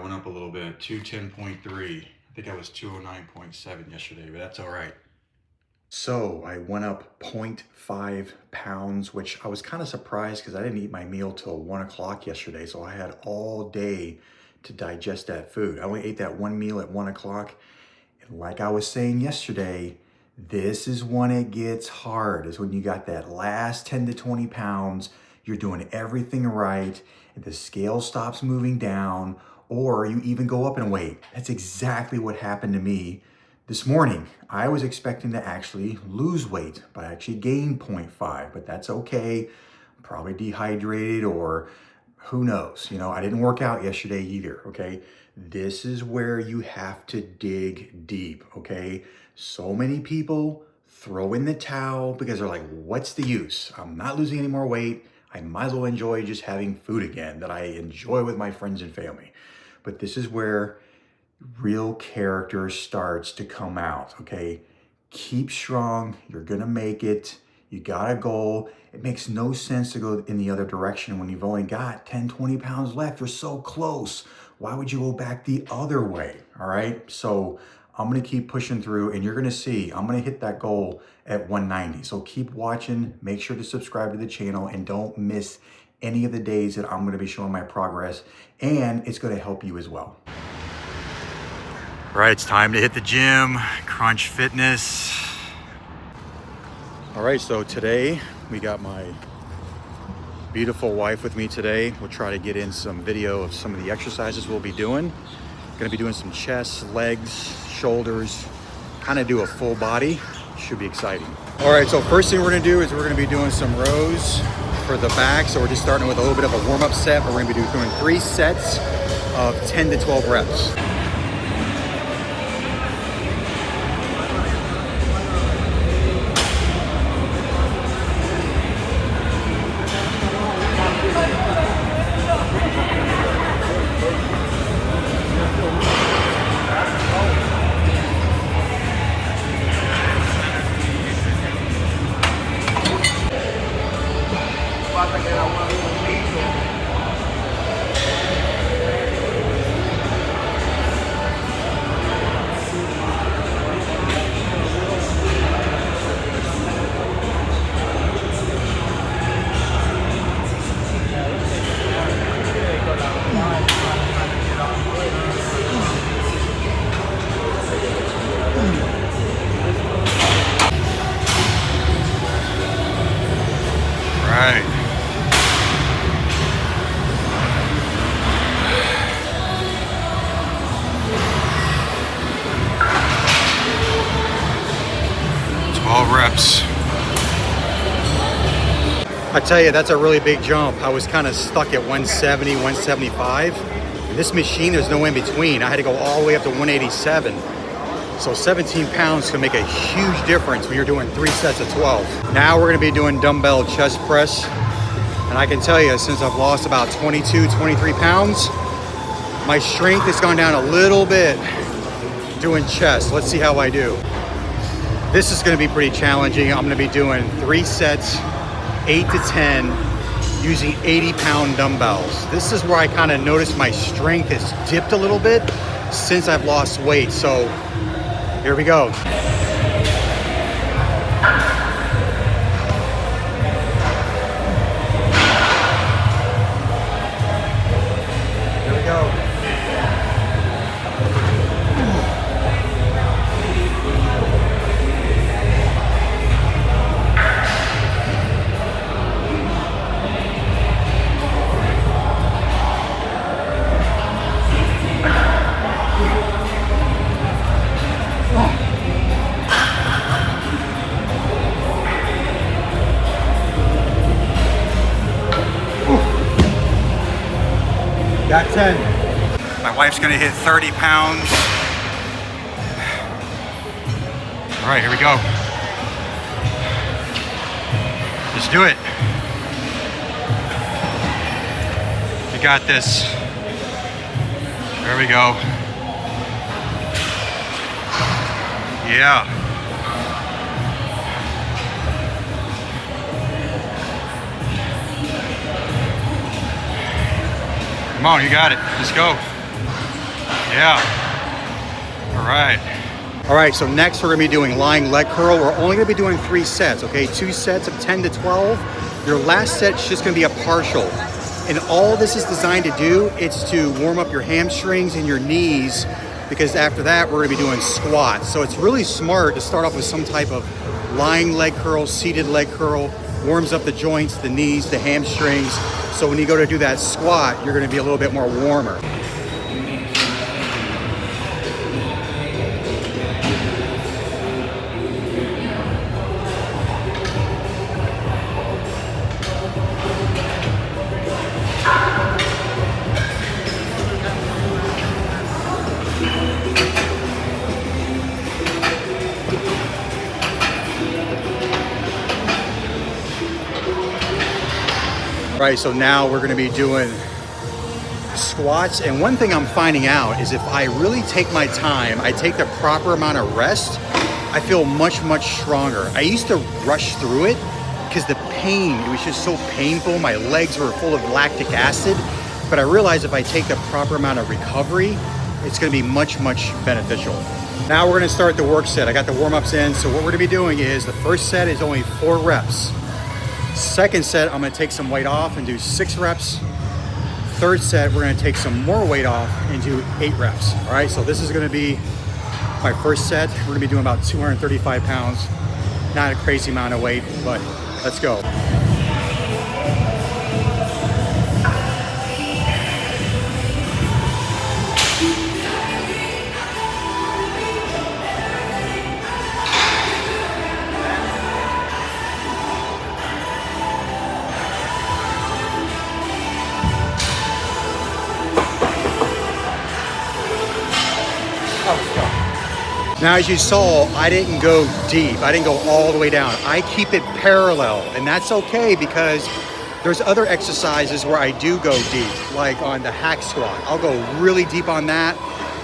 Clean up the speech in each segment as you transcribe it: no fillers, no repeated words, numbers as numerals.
went up a little bit, 210.3. I think I was 209.7 yesterday, but that's all right. So I went up 0.5 pounds, which I was kind of surprised because I didn't eat my meal till 1 o'clock yesterday. So I had all day to digest that food. I only ate that one meal at 1 o'clock. And like I was saying yesterday, this is when it gets hard, is when you got that last 10 to 20 pounds, you're doing everything right, and the scale stops moving down, or you even go up in weight. That's exactly what happened to me this morning. I was expecting to actually lose weight, but I actually gained 0.5, but that's okay. I'm probably dehydrated or who knows? You know, I didn't work out yesterday either, okay? This is where you have to dig deep, okay? So many people throw in the towel because they're like, what's the use? I'm not losing any more weight. I might as well enjoy just having food again that I enjoy with my friends and family. But this is where real character starts to come out, okay? Keep strong, you're gonna make it. You got a goal. It makes no sense to go in the other direction when you've only got 10, 20 pounds left. You're so close. Why would you go back the other way, all right? So I'm gonna keep pushing through and you're gonna see, I'm gonna hit that goal at 190. So keep watching, make sure to subscribe to the channel and don't miss any of the days that I'm gonna be showing my progress, and it's gonna help you as well. All right, it's time to hit the gym, Crunch Fitness. All right, so today we got my beautiful wife with me today. We'll try to get in some video of some of the exercises we'll be doing. Gonna be doing some chest, legs, shoulders, kind of do a full body. Should be exciting. All right, so first thing we're gonna do is we're gonna be doing some rows for the back. So we're just starting with a little bit of a warm-up set, but we're gonna be doing 3 sets of 10 to 12 reps. Reps. I tell you, that's a really big jump. I was kind of stuck at 170, 175. This machine, there's no in between. I had to go all the way up to 187. So 17 pounds can make a huge difference when you're doing 3 sets of 12. Now we're gonna be doing dumbbell chest press. And I can tell you, since I've lost about 22, 23 pounds, my strength has gone down a little bit doing chest. Let's see how I do. This is gonna be pretty challenging. I'm gonna be doing 3 sets, 8 to 10, using 80-pound dumbbells. This is where I kind of noticed my strength has dipped a little bit since I've lost weight. So here we go. Here we go. Got 10. My wife's gonna hit 30 pounds. All right, here we go. Let's do it. You got this. There we go. Yeah. Come on, you got it. Let's go. Yeah. All right. All right, so next we're gonna be doing lying leg curl. We're only gonna be doing 3 sets, okay? 2 sets of 10 to 12. Your last set's just gonna be a partial. And all this is designed to do, it's to warm up your hamstrings and your knees, because after that, we're gonna be doing squats. So it's really smart to start off with some type of lying leg curl, seated leg curl, warms up the joints, the knees, the hamstrings. So when you go to do that squat, you're gonna be a little bit more warmer. Right, so now we're gonna be doing squats. And one thing I'm finding out is if I really take my time, I take the proper amount of rest, I feel much, much stronger. I used to rush through it because the pain, it was just so painful. My legs were full of lactic acid. But I realized if I take the proper amount of recovery, it's gonna be much, much beneficial. Now we're gonna start the work set. I got the warm-ups in. So what we're gonna be doing is the first set is only 4 reps. Second set, I'm gonna take some weight off and do 6 reps. Third set, we're gonna take some more weight off and do 8 reps. All right, so this is gonna be my first set. We're gonna be doing about 235 pounds. Not a crazy amount of weight, but let's go. Now, as you saw, I didn't go deep. I didn't go all the way down. I keep it parallel, and that's okay because there's other exercises where I do go deep, like on the hack squat. I'll go really deep on that,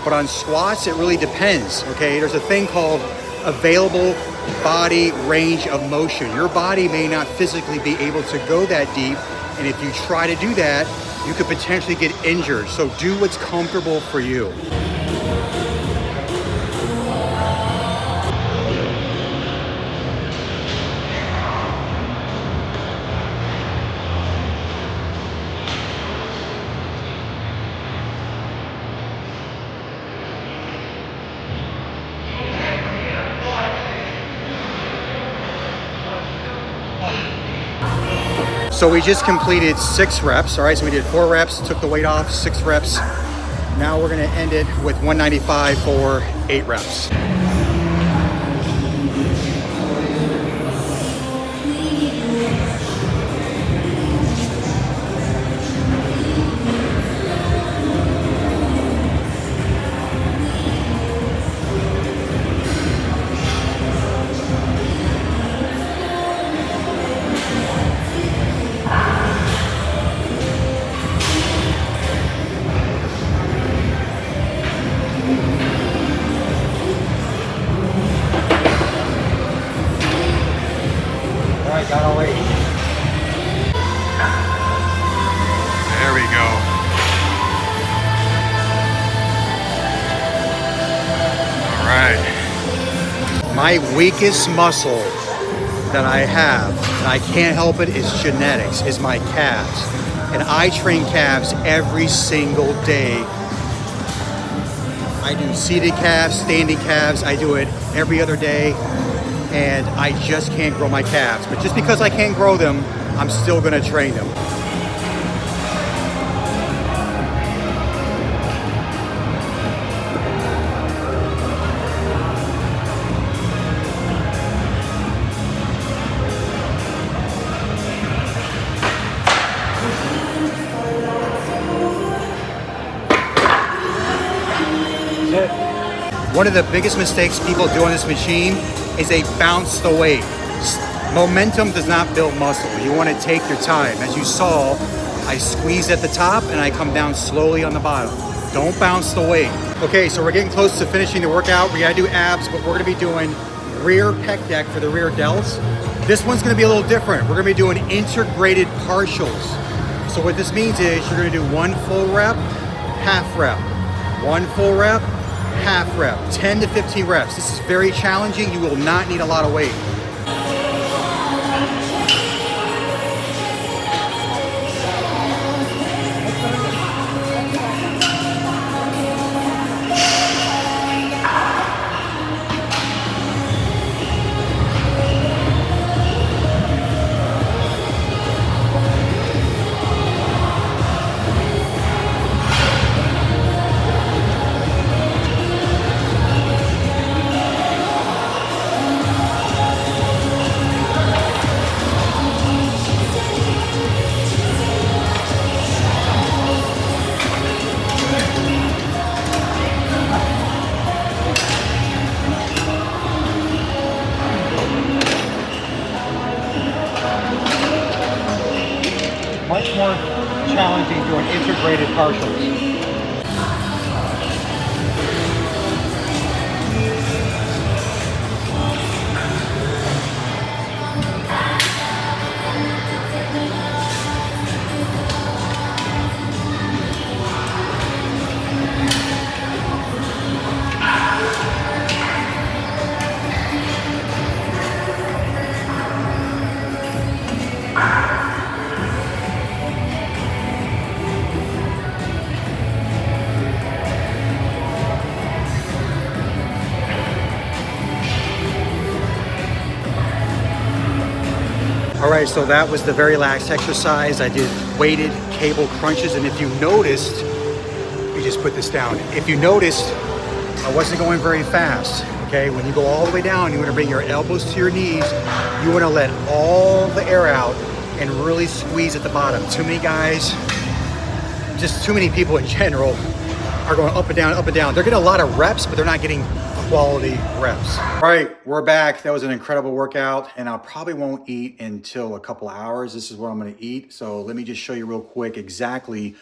but on squats, it really depends, okay? There's a thing called available body range of motion. Your body may not physically be able to go that deep, and if you try to do that, you could potentially get injured. So do what's comfortable for you. So we just completed 6 reps, all right? So we did 4 reps, took the weight off, 6 reps. Now we're gonna end it with 195 for 8 reps. Got all 8. There we go. All right. My weakest muscle that I have, and I can't help it, is genetics, is my calves. And I train calves every single day. I do seated calves, standing calves. I do it every other day. And I just can't grow my calves. But just because I can't grow them, I'm still gonna train them. One of the biggest mistakes people do on this machine is they bounce the weight. Momentum does not build muscle. You want to take your time. As you saw, I squeeze at the top and I come down slowly on the bottom. Don't bounce the weight. Okay, so we're getting close to finishing the workout. We gotta do abs, but we're gonna be doing rear pec deck for the rear delts. This one's gonna be a little different. We're gonna be doing integrated partials. So what this means is you're gonna do 1 full rep, half rep, 1 full rep, half rep, 10 to 15 reps. This is very challenging. You will not need a lot of weight. Much more challenging doing integrated partials. All right, so that was the very last exercise. I did weighted cable crunches, and if you noticed, let me just put this down. If you noticed, I wasn't going very fast, okay? When you go all the way down, you wanna bring your elbows to your knees. You wanna let all the air out and really squeeze at the bottom. Too many guys, just too many people in general are going up and down, up and down. They're getting a lot of reps, but they're not getting quality reps. All right, we're back. That was an incredible workout, and I probably won't eat until a couple of hours. This is what I'm gonna eat. So let me just show you real quick exactly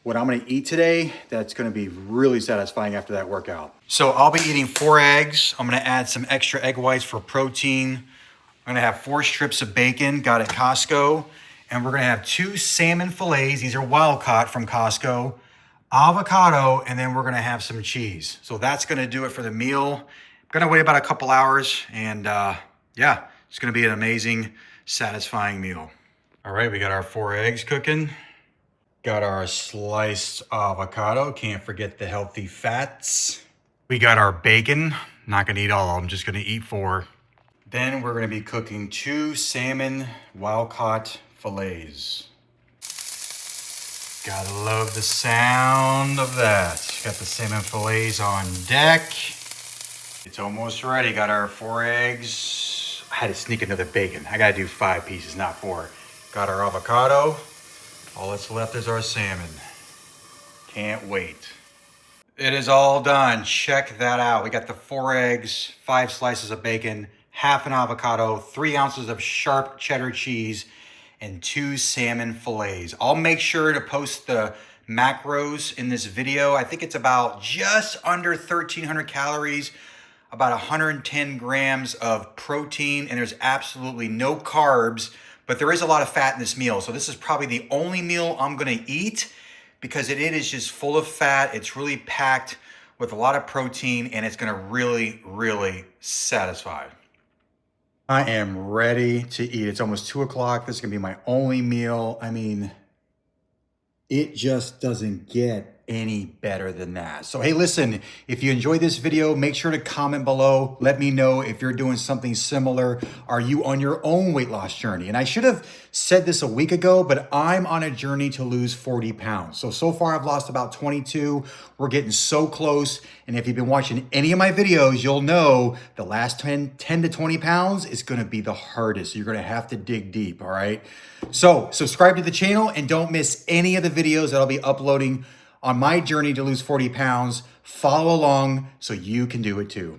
what I'm gonna eat today. That's gonna be really satisfying after that workout. So I'll be eating 4 eggs. I'm gonna add some extra egg whites for protein. I'm gonna have 4 strips of bacon, got at Costco. And we're gonna have 2 salmon fillets. These are wild caught from Costco. Avocado, and then we're gonna have some cheese. So that's gonna do it for the meal. I'm gonna wait about a couple hours, and yeah, it's gonna be an amazing, satisfying meal. All right, we got our 4 eggs cooking. Got our sliced avocado, can't forget the healthy fats. We got our bacon, not gonna eat all of them, just gonna eat 4. Then we're gonna be cooking 2 salmon wild caught fillets. Gotta love the sound of that. Got the salmon fillets on deck. It's almost ready. Got our 4 eggs. I had to sneak another bacon. I gotta do 5 pieces, not 4. Got our avocado. All that's left is our salmon. Can't wait. It is all done. Check that out. We got the 4 eggs, 5 slices of bacon, half an avocado, 3 ounces of sharp cheddar cheese, and 2 salmon fillets. I'll make sure to post the macros in this video. I think it's about just under 1,300 calories, about 110 grams of protein, and there's absolutely no carbs, but there is a lot of fat in this meal. So this is probably the only meal I'm gonna eat because it is just full of fat. It's really packed with a lot of protein, and it's gonna really, really satisfy. I am ready to eat. It's almost 2 o'clock. This is gonna be my only meal. I mean, it just doesn't get any better than that. So hey, listen, if you enjoyed this video, make sure to comment below. Let me know if you're doing something similar. Are you on your own weight loss journey? And I should have said this a week ago, but I'm on a journey to lose 40 pounds. So far I've lost about 22. We're getting so close. And if you've been watching any of my videos, you'll know the last 10 to 20 pounds is gonna be the hardest. You're gonna have to dig deep, all right? So subscribe to the channel and don't miss any of the videos that I'll be uploading on my journey to lose 40 pounds. Follow along so you can do it too.